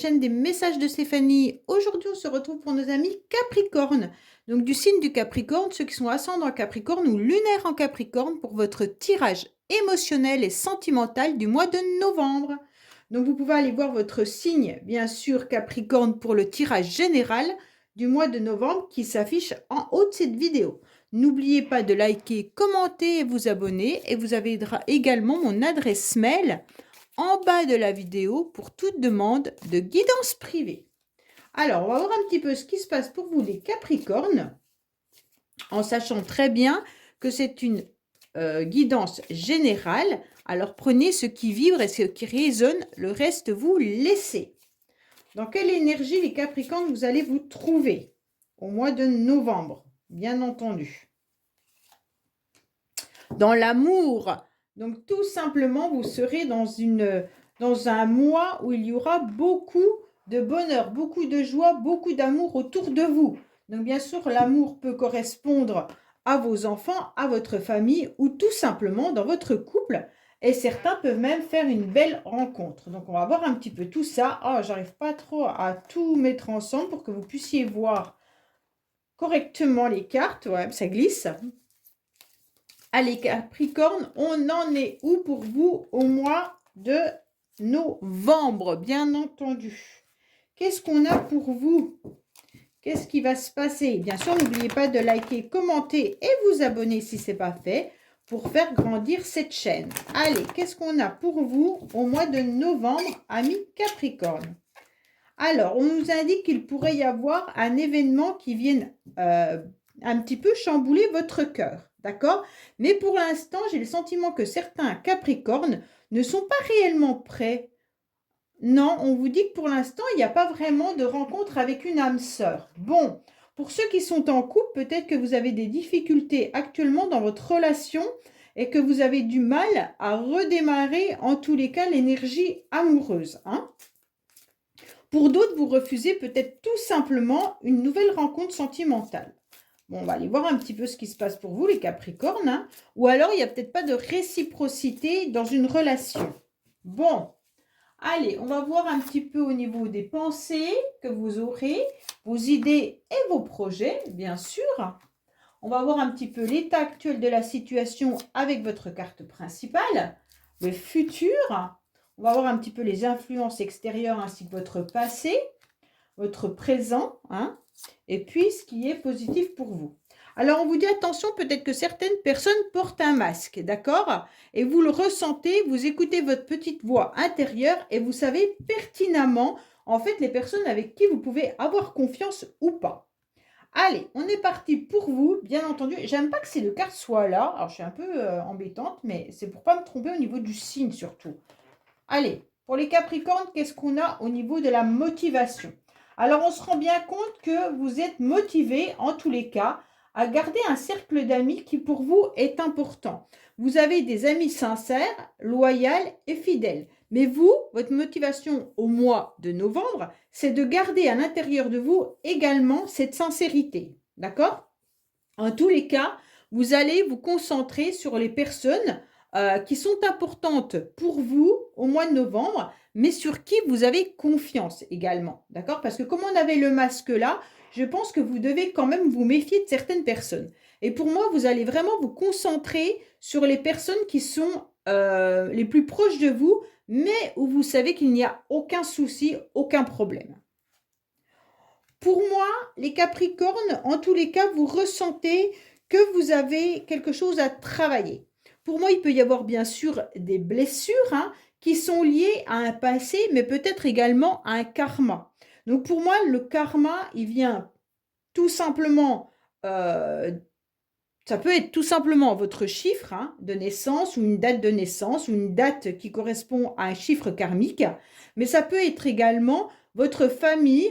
chaîne des messages de Stéphanie. Aujourd'hui, on se retrouve pour nos amis Capricorne. Donc du signe du Capricorne, ceux qui sont ascendants en Capricorne ou lunaires en Capricorne pour votre tirage émotionnel et sentimental du mois de novembre. Donc vous pouvez aller voir votre signe, bien sûr, Capricorne pour le tirage général du mois de novembre qui s'affiche en haut de cette vidéo. N'oubliez pas de liker, commenter et vous abonner. Et vous avez également mon adresse mail en bas de la vidéo pour toute demande de guidance privée. Alors, on va voir un petit peu ce qui se passe pour vous les Capricornes, en sachant très bien que c'est une guidance générale. Alors, prenez ce qui vibre et ce qui résonne, le reste vous laissez. Dans quelle énergie les Capricornes vous allez vous trouver au mois de novembre, bien entendu. Dans l'amour, donc tout simplement, vous serez dans un mois où il y aura beaucoup de bonheur, beaucoup de joie, beaucoup d'amour autour de vous. Donc bien sûr, l'amour peut correspondre à vos enfants, à votre famille ou tout simplement dans votre couple. Et certains peuvent même faire une belle rencontre. Donc on va voir un petit peu tout ça. Oh, j'arrive pas trop à tout mettre ensemble pour que vous puissiez voir correctement les cartes. Ouais, ça glisse. Allez Capricorne, on en est où pour vous au mois de novembre, bien entendu. Qu'est-ce qu'on a pour vous? Qu'est-ce qui va se passer? Bien sûr, n'oubliez pas de liker, commenter et vous abonner si ce n'est pas fait pour faire grandir cette chaîne. Allez, qu'est-ce qu'on a pour vous au mois de novembre, amis Capricorne? Alors, on nous indique qu'il pourrait y avoir un événement qui vienne un petit peu chambouler votre cœur. D'accord? Mais pour l'instant, j'ai le sentiment que certains Capricornes ne sont pas réellement prêts. Non, on vous dit que pour l'instant, il n'y a pas vraiment de rencontre avec une âme sœur. Bon, pour ceux qui sont en couple, peut-être que vous avez des difficultés actuellement dans votre relation et que vous avez du mal à redémarrer, en tous les cas, l'énergie amoureuse. Hein? Pour d'autres, vous refusez peut-être tout simplement une nouvelle rencontre sentimentale. Bon, on va aller voir un petit peu ce qui se passe pour vous, les Capricornes. Hein. Ou alors, il n'y a peut-être pas de réciprocité dans une relation. Bon, allez, on va voir un petit peu au niveau des pensées que vous aurez, vos idées et vos projets, bien sûr. On va voir un petit peu l'état actuel de la situation avec votre carte principale, le futur. On va voir un petit peu les influences extérieures ainsi que votre passé, votre présent, hein, et puis ce qui est positif pour vous. Alors, on vous dit attention, peut-être que certaines personnes portent un masque, d'accord? Et vous le ressentez, vous écoutez votre petite voix intérieure et vous savez pertinemment, en fait, les personnes avec qui vous pouvez avoir confiance ou pas. Allez, on est parti pour vous, bien entendu. J'aime pas que ces deux cartes soient là. Alors, je suis un peu embêtante, mais c'est pour pas me tromper au niveau du signe surtout. Allez, pour les Capricornes, qu'est-ce qu'on a au niveau de la motivation? Alors, on se rend bien compte que vous êtes motivé, en tous les cas, à garder un cercle d'amis qui, pour vous, est important. Vous avez des amis sincères, loyaux et fidèles. Mais vous, votre motivation au mois de novembre, c'est de garder à l'intérieur de vous également cette sincérité. D'accord? En tous les cas, vous allez vous concentrer sur les personnes qui sont importantes pour vous au mois de novembre, mais sur qui vous avez confiance également. D'accord? Parce que comme on avait le masque là, je pense que vous devez quand même vous méfier de certaines personnes. Et pour moi, vous allez vraiment vous concentrer sur les personnes qui sont les plus proches de vous, mais où vous savez qu'il n'y a aucun souci, aucun problème. Pour moi, les Capricornes, en tous les cas, vous ressentez que vous avez quelque chose à travailler. Pour moi, il peut y avoir bien sûr des blessures qui sont liées à un passé, mais peut-être également à un karma. Donc pour moi, le karma, il vient tout simplement, ça peut être tout simplement votre chiffre de naissance ou une date de naissance ou une date qui correspond à un chiffre karmique, mais ça peut être également votre famille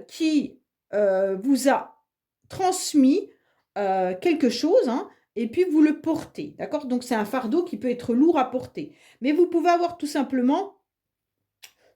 qui vous a transmis quelque chose et puis vous le portez, d'accord? Donc c'est un fardeau qui peut être lourd à porter. Mais vous pouvez avoir tout simplement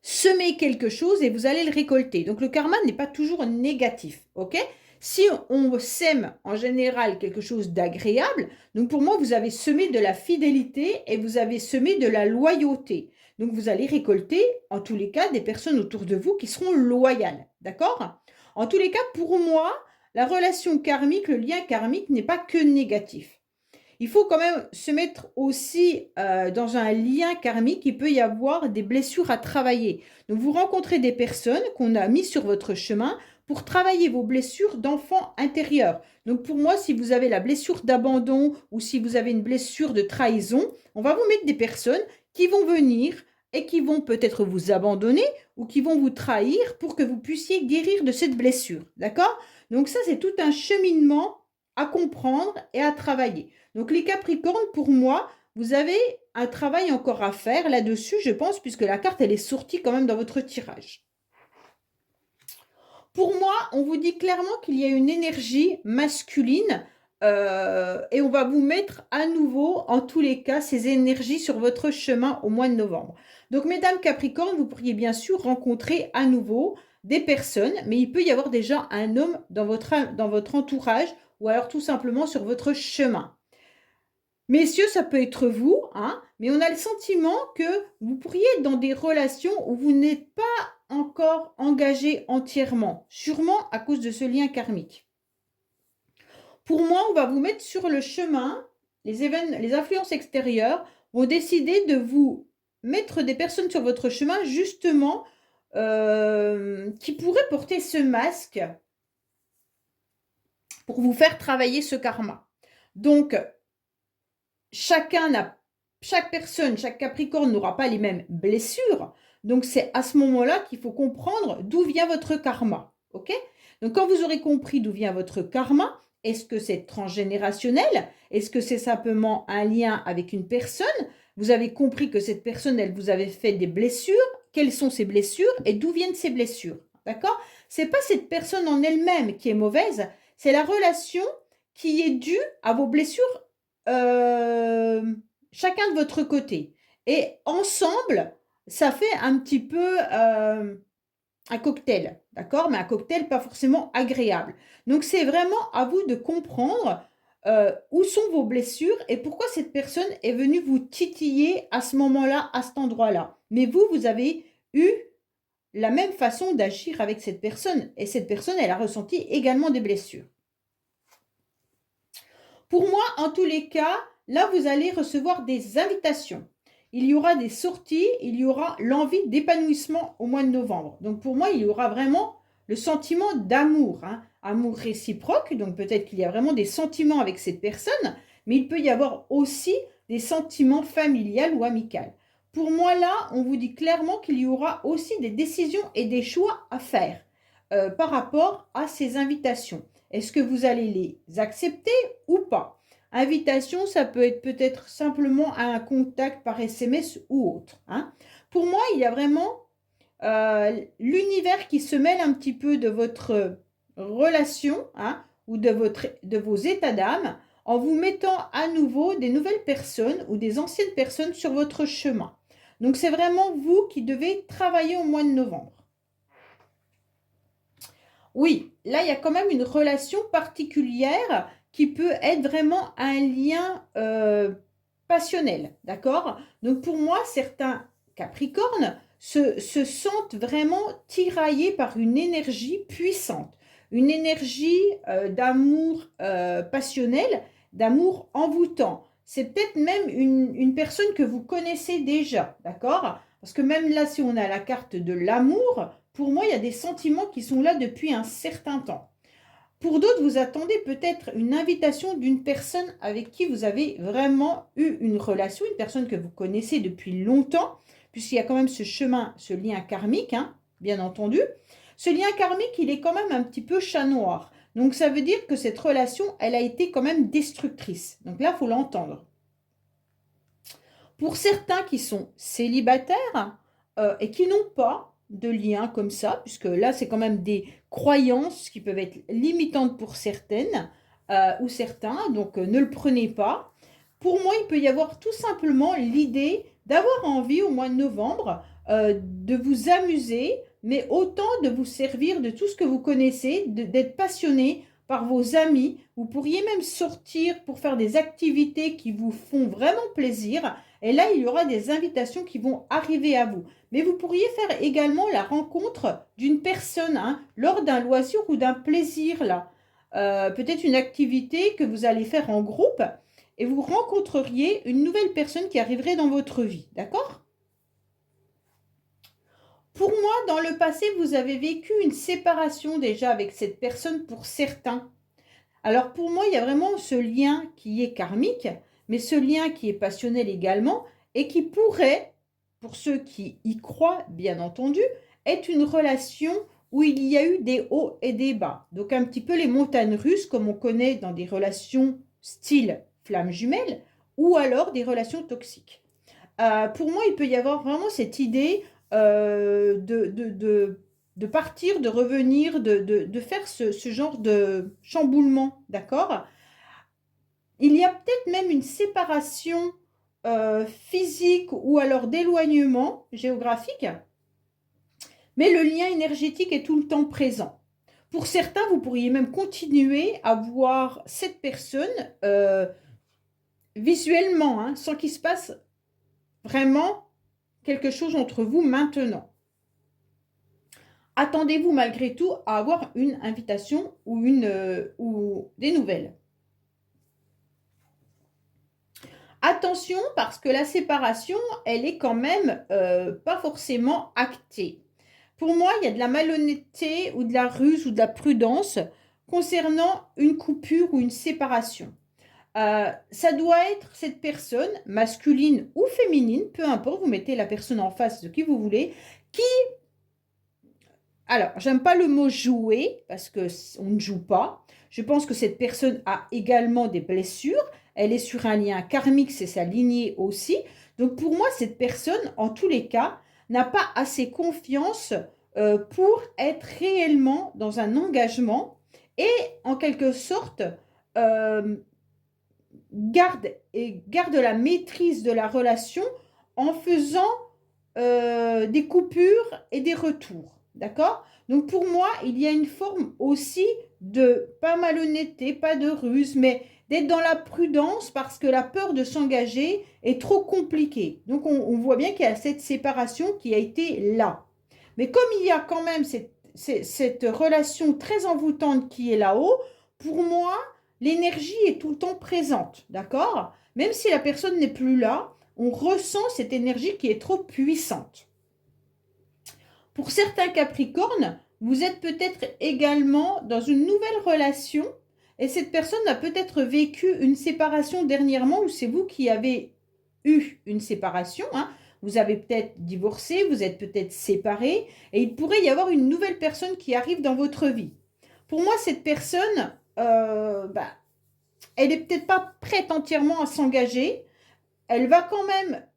semé quelque chose et vous allez le récolter. Donc le karma n'est pas toujours négatif, ok? Si on sème en général quelque chose d'agréable, donc pour moi, vous avez semé de la fidélité et vous avez semé de la loyauté. Donc, vous allez récolter, en tous les cas, des personnes autour de vous qui seront loyales. D'accord? En tous les cas, pour moi, la relation karmique, le lien karmique n'est pas que négatif. Il faut quand même se mettre aussi dans un lien karmique. Il peut y avoir des blessures à travailler. Donc, vous rencontrez des personnes qu'on a mis sur votre chemin pour travailler vos blessures d'enfant intérieur. Donc, pour moi, si vous avez la blessure d'abandon ou si vous avez une blessure de trahison, on va vous mettre des personnes qui vont venir et qui vont peut-être vous abandonner ou qui vont vous trahir pour que vous puissiez guérir de cette blessure. D'accord? Donc, ça, c'est tout un cheminement à comprendre et à travailler. Donc les Capricornes, pour moi, vous avez un travail encore à faire là-dessus, je pense, puisque la carte, elle est sortie quand même dans votre tirage. Pour moi, on vous dit clairement qu'il y a une énergie masculine et on va vous mettre à nouveau, en tous les cas, ces énergies sur votre chemin au mois de novembre. Donc, mesdames Capricornes, vous pourriez bien sûr rencontrer à nouveau des personnes, mais il peut y avoir déjà un homme dans votre entourage ou alors tout simplement sur votre chemin. Messieurs, ça peut être vous, hein, mais on a le sentiment que vous pourriez être dans des relations où vous n'êtes pas encore engagé entièrement, sûrement à cause de ce lien karmique. Pour moi, on va vous mettre sur le chemin, les influences extérieures vont décider de vous mettre des personnes sur votre chemin, justement, qui pourraient porter ce masque pour vous faire travailler ce karma. Donc, chaque personne, chaque Capricorne n'aura pas les mêmes blessures. Donc, c'est à ce moment-là qu'il faut comprendre d'où vient votre karma. OK? Donc, quand vous aurez compris d'où vient votre karma, est-ce que c'est transgénérationnel? Est-ce que c'est simplement un lien avec une personne? Vous avez compris que cette personne, elle vous avait fait des blessures. Quelles sont ces blessures et d'où viennent ces blessures? D'accord? C'est pas cette personne en elle-même qui est mauvaise, c'est la relation qui est due à vos blessures chacun de votre côté. Et ensemble, ça fait un petit peu un cocktail, d'accord? Mais un cocktail pas forcément agréable. Donc, c'est vraiment à vous de comprendre où sont vos blessures et pourquoi cette personne est venue vous titiller à ce moment-là, à cet endroit-là. Mais vous, vous avez eu la même façon d'agir avec cette personne. Et cette personne, elle a ressenti également des blessures. Pour moi, en tous les cas, là, vous allez recevoir des invitations. Il y aura des sorties, il y aura l'envie d'épanouissement au mois de novembre. Donc, pour moi, il y aura vraiment le sentiment d'amour, hein, amour réciproque. Donc, peut-être qu'il y a vraiment des sentiments avec cette personne, mais il peut y avoir aussi des sentiments familiales ou amicaux. Pour moi, là, on vous dit clairement qu'il y aura aussi des décisions et des choix à faire par rapport à ces invitations. Est-ce que vous allez les accepter ou pas? Invitation, ça peut être peut-être simplement un contact par SMS ou autre. Hein. Pour moi, il y a vraiment l'univers qui se mêle un petit peu de votre relation hein, ou de vos états d'âme en vous mettant à nouveau des nouvelles personnes ou des anciennes personnes sur votre chemin. Donc, c'est vraiment vous qui devez travailler au mois de novembre. Oui, là, il y a quand même une relation particulière qui peut être vraiment un lien passionnel, d'accord? Donc, pour moi, certains Capricornes se sentent vraiment tiraillés par une énergie puissante, une énergie d'amour passionnel, d'amour envoûtant. C'est peut-être même une personne que vous connaissez déjà, d'accord? Parce que même là, si on a la carte de l'amour, pour moi, il y a des sentiments qui sont là depuis un certain temps. Pour d'autres, vous attendez peut-être une invitation d'une personne avec qui vous avez vraiment eu une relation, une personne que vous connaissez depuis longtemps, puisqu'il y a quand même ce chemin, ce lien karmique, hein, bien entendu. Ce lien karmique, il est quand même un petit peu chat noir. Donc, ça veut dire que cette relation, elle a été quand même destructrice. Donc là, il faut l'entendre. Pour certains qui sont célibataires et qui n'ont pas de lien comme ça, puisque là, c'est quand même des croyances qui peuvent être limitantes pour certaines ou certains, donc ne le prenez pas. Pour moi, il peut y avoir tout simplement l'idée d'avoir envie au mois de novembre de vous amuser, mais autant de vous servir de tout ce que vous connaissez, d'être passionné par vos amis. Vous pourriez même sortir pour faire des activités qui vous font vraiment plaisir, Et là, il y aura des invitations qui vont arriver à vous. Mais vous pourriez faire également la rencontre d'une personne hein, lors d'un loisir ou d'un plaisir là. Peut-être une activité que vous allez faire en groupe et vous rencontreriez une nouvelle personne qui arriverait dans votre vie. D'accord? Pour moi, dans le passé, vous avez vécu une séparation déjà avec cette personne pour certains. Alors pour moi, il y a vraiment ce lien qui est karmique, mais ce lien qui est passionnel également et qui pourrait, pour ceux qui y croient bien entendu, être une relation où il y a eu des hauts et des bas. Donc un petit peu les montagnes russes comme on connaît dans des relations style flamme jumelle ou alors des relations toxiques. Pour moi, il peut y avoir vraiment cette idée de partir, de revenir, de faire ce genre de chamboulement, d'accord? Il y a peut-être même une séparation physique ou alors d'éloignement géographique, mais le lien énergétique est tout le temps présent. Pour certains, vous pourriez même continuer à voir cette personne visuellement, hein, sans qu'il se passe vraiment quelque chose entre vous maintenant. Attendez-vous malgré tout à avoir une invitation ou des nouvelles. Attention parce que la séparation, elle est quand même pas forcément actée. Pour moi, il y a de la malhonnêteté ou de la ruse ou de la prudence concernant une coupure ou une séparation. Ça doit être cette personne, masculine ou féminine, peu importe, vous mettez la personne en face de qui vous voulez, qui, alors, j'aime pas le mot jouer, parce que on ne joue pas. Je pense que cette personne a également des blessures, elle est sur un lien karmique, c'est sa lignée aussi. Donc pour moi, cette personne, en tous les cas, n'a pas assez confiance pour être réellement dans un engagement et en quelque sorte euh, garde la maîtrise de la relation en faisant des coupures et des retours. D'accord? Donc pour moi, il y a une forme aussi de pas malhonnêteté, pas de ruse, mais d'être dans la prudence parce que la peur de s'engager est trop compliquée. Donc on voit bien qu'il y a cette séparation qui a été là. Mais comme il y a quand même cette relation très envoûtante qui est là-haut, pour moi, l'énergie est tout le temps présente, d'accord? Même si la personne n'est plus là, on ressent cette énergie qui est trop puissante. Pour certains Capricornes, vous êtes peut-être également dans une nouvelle relation et cette personne a peut-être vécu une séparation dernièrement ou c'est vous qui avez eu une séparation. Hein. Vous avez peut-être divorcé, vous êtes peut-être séparés et il pourrait y avoir une nouvelle personne qui arrive dans votre vie. Pour moi, cette personne, elle n'est peut-être pas prête entièrement à s'engager. Elle va quand même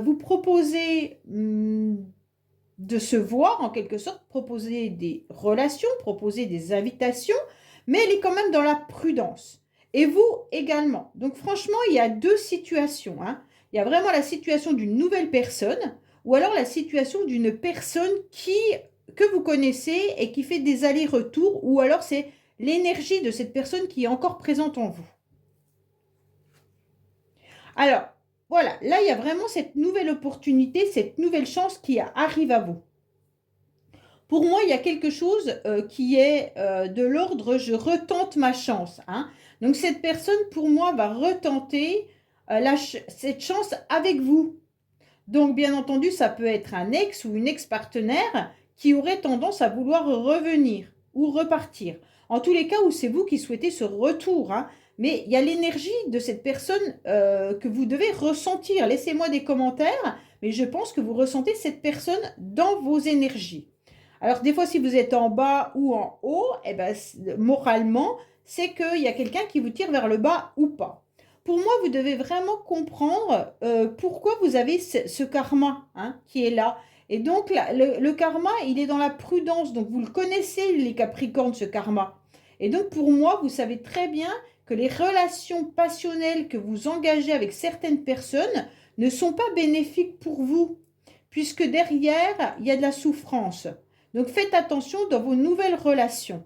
vous proposer de se voir en quelque sorte, proposer des relations, proposer des invitations, mais elle est quand même dans la prudence. Et vous également. Donc franchement, il y a deux situations. Hein. Il y a vraiment la situation d'une nouvelle personne ou alors la situation d'une personne que vous connaissez et qui fait des allers-retours ou alors c'est l'énergie de cette personne qui est encore présente en vous. Alors, voilà, là, il y a vraiment cette nouvelle opportunité, cette nouvelle chance qui arrive à vous. Pour moi, il y a quelque chose qui est de l'ordre, je retente ma chance. Hein. Donc, cette personne, pour moi, va retenter cette chance avec vous. Donc, bien entendu, ça peut être un ex ou une ex-partenaire qui aurait tendance à vouloir revenir ou repartir. En tous les cas où c'est vous qui souhaitez ce retour. Hein. Mais il y a l'énergie de cette personne que vous devez ressentir. Laissez-moi des commentaires, mais je pense que vous ressentez cette personne dans vos énergies. Alors, des fois, si vous êtes en bas ou en haut, eh ben, moralement, c'est qu'il y a quelqu'un qui vous tire vers le bas ou pas. Pour moi, vous devez vraiment comprendre pourquoi vous avez ce karma hein, qui est là. Et donc, le karma, il est dans la prudence. Donc, vous le connaissez, les Capricornes, ce karma. Et donc, pour moi, vous savez très bien que les relations passionnelles que vous engagez avec certaines personnes ne sont pas bénéfiques pour vous, puisque derrière, il y a de la souffrance. Donc, faites attention dans vos nouvelles relations.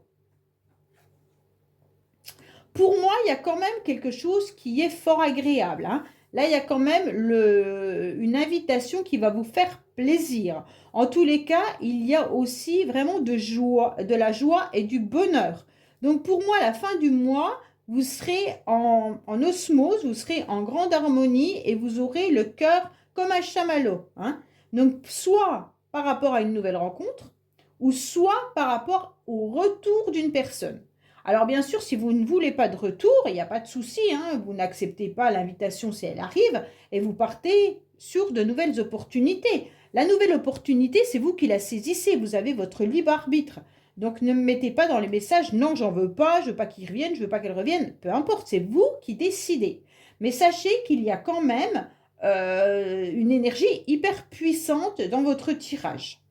Pour moi, il y a quand même quelque chose qui est fort agréable. Hein. là, il y a quand même une invitation qui va vous faire plaisir. En tous les cas, il y a aussi vraiment de la joie et du bonheur. Donc pour moi, à la fin du mois, vous serez en osmose, vous serez en grande harmonie et vous aurez le cœur comme un chamallow, hein. Donc soit par rapport à une nouvelle rencontre, ou soit par rapport au retour d'une personne. Alors bien sûr, si vous ne voulez pas de retour, il n'y a pas de souci, hein, vous n'acceptez pas l'invitation si elle arrive et vous partez sur de nouvelles opportunités. La nouvelle opportunité, c'est vous qui la saisissez, vous avez votre libre arbitre. Donc ne me mettez pas dans les messages, non, j'en veux pas, je veux pas qu'ils reviennent, je veux pas qu'elle revienne. Peu importe, c'est vous qui décidez. Mais sachez qu'il y a quand même une énergie hyper puissante dans votre tirage.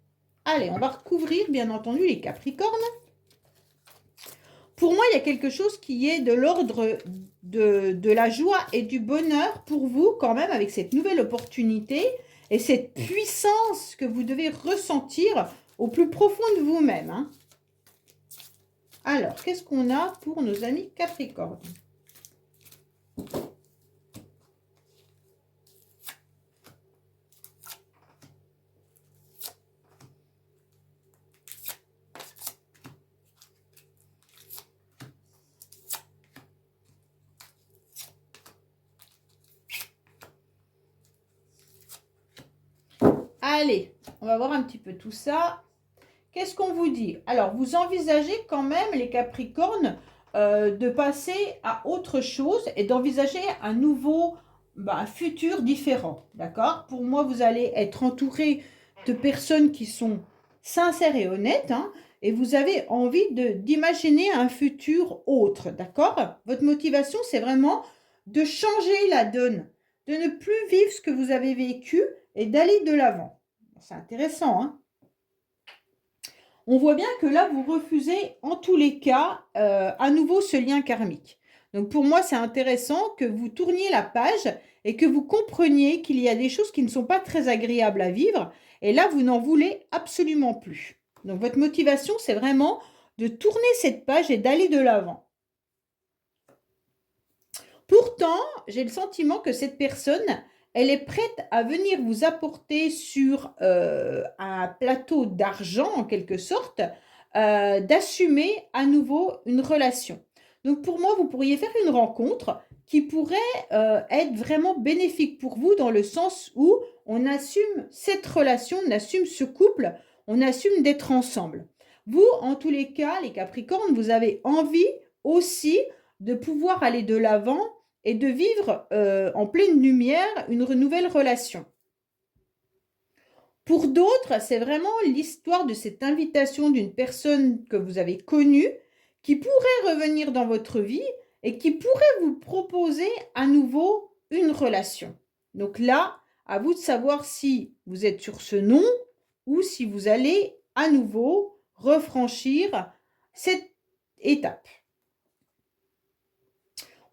Allez, on va recouvrir bien entendu les Capricornes. Pour moi, il y a quelque chose qui est de l'ordre de la joie et du bonheur pour vous quand même avec cette nouvelle opportunité et cette puissance que vous devez ressentir au plus profond de vous-même, hein. Alors, qu'est-ce qu'on a pour nos amis Capricornes? Allez, on va voir un petit peu tout ça. Qu'est-ce qu'on vous dit? Alors, vous envisagez quand même, les Capricornes, de passer à autre chose et d'envisager un nouveau futur différent. D'accord? Pour moi, vous allez être entouré de personnes qui sont sincères et honnêtes, hein, et vous avez envie d'imaginer un futur autre. D'accord? Votre motivation, c'est vraiment de changer la donne, de ne plus vivre ce que vous avez vécu et d'aller de l'avant. C'est intéressant, hein? On voit bien que là, vous refusez en tous les cas à nouveau ce lien karmique. Donc pour moi, c'est intéressant que vous tourniez la page et que vous compreniez qu'il y a des choses qui ne sont pas très agréables à vivre. Et là, vous n'en voulez absolument plus. Donc votre motivation, c'est vraiment de tourner cette page et d'aller de l'avant. Pourtant, j'ai le sentiment que cette personne, elle est prête à venir vous apporter sur un plateau d'argent, en quelque sorte, d'assumer à nouveau une relation. Donc pour moi, vous pourriez faire une rencontre qui pourrait être vraiment bénéfique pour vous dans le sens où on assume cette relation, on assume ce couple, on assume d'être ensemble. Vous, en tous les cas, les Capricornes, vous avez envie aussi de pouvoir aller de l'avant et de vivre en pleine lumière une nouvelle relation. Pour d'autres, c'est vraiment l'histoire de cette invitation d'une personne que vous avez connue qui pourrait revenir dans votre vie et qui pourrait vous proposer à nouveau une relation. Donc là, à vous de savoir si vous êtes sur ce nom ou si vous allez à nouveau refranchir cette étape.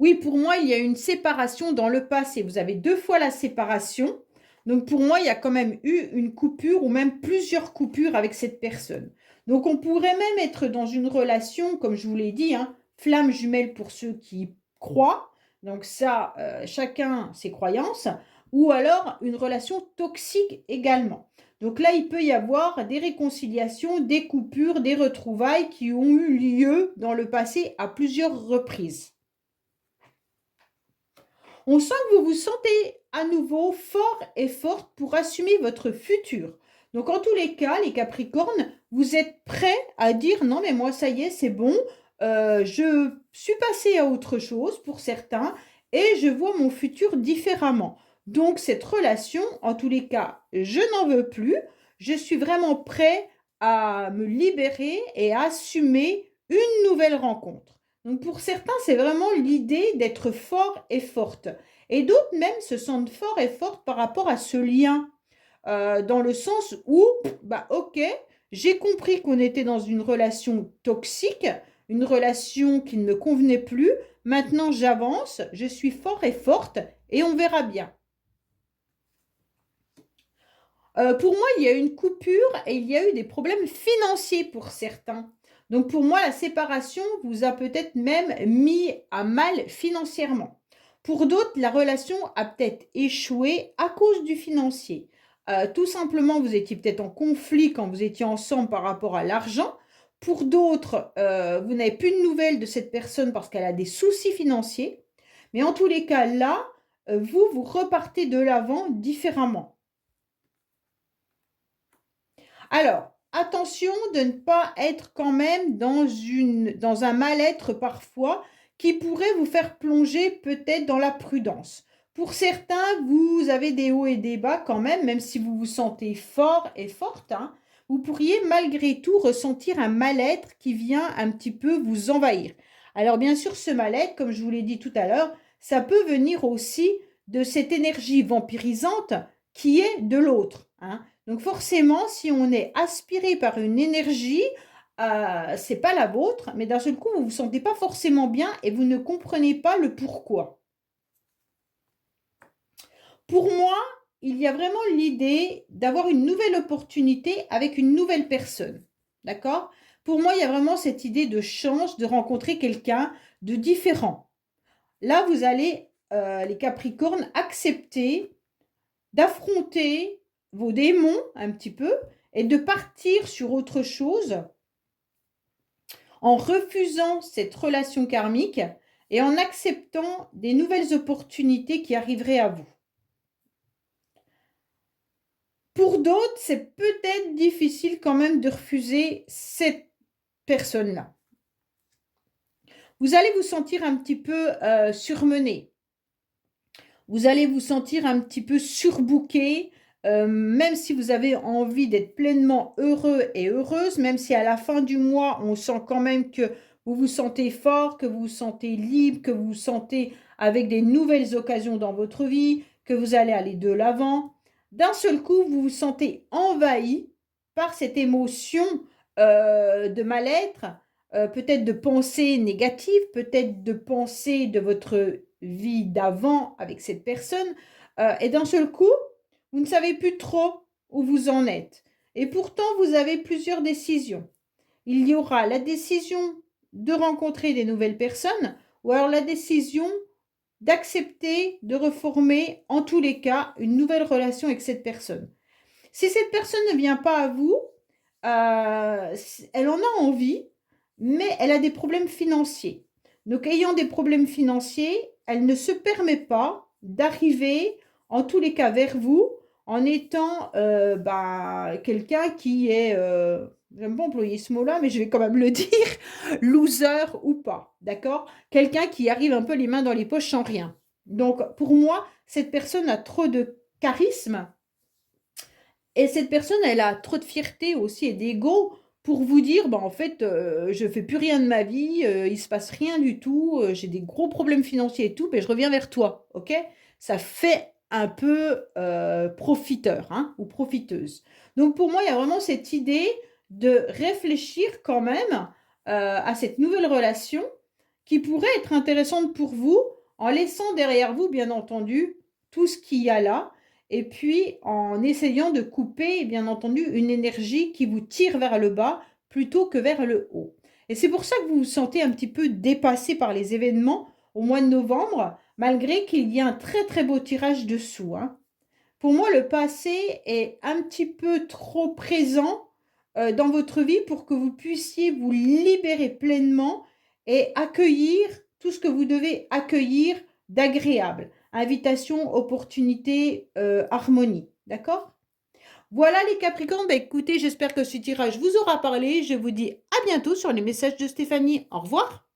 Oui, pour moi, il y a une séparation dans le passé. Vous avez 2 fois la séparation. Donc, pour moi, il y a quand même eu une coupure ou même plusieurs coupures avec cette personne. Donc, on pourrait même être dans une relation, comme je vous l'ai dit, hein, flamme jumelle pour ceux qui croient. Donc, ça, chacun ses croyances. Ou alors, une relation toxique également. Donc là, il peut y avoir des réconciliations, des coupures, des retrouvailles qui ont eu lieu dans le passé à plusieurs reprises. On sent que vous vous sentez à nouveau fort et forte pour assumer votre futur. Donc en tous les cas, les Capricornes, vous êtes prêts à dire non mais moi ça y est, c'est bon, je suis passé à autre chose pour certains et je vois mon futur différemment. Donc cette relation, en tous les cas, je n'en veux plus. Je suis vraiment prêt à me libérer et à assumer une nouvelle rencontre. Donc pour certains, c'est vraiment l'idée d'être fort et forte. Et d'autres même se sentent forts et fortes par rapport à ce lien, dans le sens où, ok, j'ai compris qu'on était dans une relation toxique, une relation qui ne me convenait plus. Maintenant, j'avance, je suis fort et forte et on verra bien. Pour moi, il y a eu une coupure et il y a eu des problèmes financiers pour certains. Donc pour moi, la séparation vous a peut-être même mis à mal financièrement. Pour d'autres, la relation a peut-être échoué à cause du financier. Tout simplement, vous étiez peut-être en conflit quand vous étiez ensemble par rapport à l'argent. Pour d'autres, vous n'avez plus de nouvelles de cette personne parce qu'elle a des soucis financiers. Mais en tous les cas, là, vous repartez de l'avant différemment. Alors, attention de ne pas être quand même dans un mal-être parfois qui pourrait vous faire plonger peut-être dans la prudence. Pour certains, vous avez des hauts et des bas quand même si vous vous sentez fort et forte, hein, vous pourriez malgré tout ressentir un mal-être qui vient un petit peu vous envahir. Alors bien sûr, ce mal-être, comme je vous l'ai dit tout à l'heure, ça peut venir aussi de cette énergie vampirisante qui est de l'autre, hein. Donc forcément, si on est aspiré par une énergie, c'est pas la vôtre, mais d'un seul coup, vous vous sentez pas forcément bien et vous ne comprenez pas le pourquoi. Pour moi, il y a vraiment l'idée d'avoir une nouvelle opportunité avec une nouvelle personne. D'accord? Pour moi, il y a vraiment cette idée de chance, de rencontrer quelqu'un de différent. Là, vous allez, les Capricornes, accepter d'affronter vos démons un petit peu et de partir sur autre chose en refusant cette relation karmique et en acceptant des nouvelles opportunités qui arriveraient à vous. Pour d'autres, c'est peut-être difficile quand même de refuser cette personne-là. Vous allez vous sentir un petit peu surmené. Vous allez vous sentir un petit peu surbooké, même si vous avez envie d'être pleinement heureux et heureuse, même si à la fin du mois, on sent quand même que vous vous sentez fort, que vous vous sentez libre, que vous vous sentez avec des nouvelles occasions dans votre vie, que vous allez aller de l'avant. D'un seul coup, vous vous sentez envahi par cette émotion de mal-être, peut-être de pensées négatives, peut-être de pensées de votre vie d'avant avec cette personne, et d'un seul coup, vous ne savez plus trop où vous en êtes. Et pourtant, vous avez plusieurs décisions. Il y aura la décision de rencontrer des nouvelles personnes, ou alors la décision d'accepter de reformer, en tous les cas, une nouvelle relation avec cette personne. Si cette personne ne vient pas à vous, elle en a envie, mais elle a des problèmes financiers. Donc, ayant des problèmes financiers, elle ne se permet pas d'arriver, en tous les cas, vers vous en étant quelqu'un qui est, j'aime pas employer ce mot-là, mais je vais quand même le dire, loser ou pas, d'accord? Quelqu'un qui arrive un peu les mains dans les poches sans rien. Donc, pour moi, cette personne a trop de charisme et cette personne, elle a trop de fierté aussi et d'ego pour vous dire, bah, en fait, je fais plus rien de ma vie, il se passe rien du tout, j'ai des gros problèmes financiers et tout, mais je reviens vers toi, ok? Ça fait un peu profiteur, hein, ou profiteuse. Donc pour moi, il y a vraiment cette idée de réfléchir quand même à cette nouvelle relation qui pourrait être intéressante pour vous en laissant derrière vous, bien entendu, tout ce qu'il y a là et puis en essayant de couper, bien entendu, une énergie qui vous tire vers le bas plutôt que vers le haut. Et c'est pour ça que vous vous sentez un petit peu dépassé par les événements au mois de novembre, malgré qu'il y ait un très très beau tirage dessous, hein. Pour moi, le passé est un petit peu trop présent dans votre vie pour que vous puissiez vous libérer pleinement et accueillir tout ce que vous devez accueillir d'agréable. Invitation, opportunité, harmonie. D'accord? Voilà les Capricornes. Bah, écoutez, j'espère que ce tirage vous aura parlé. Je vous dis à bientôt sur les messages de Stéphanie. Au revoir.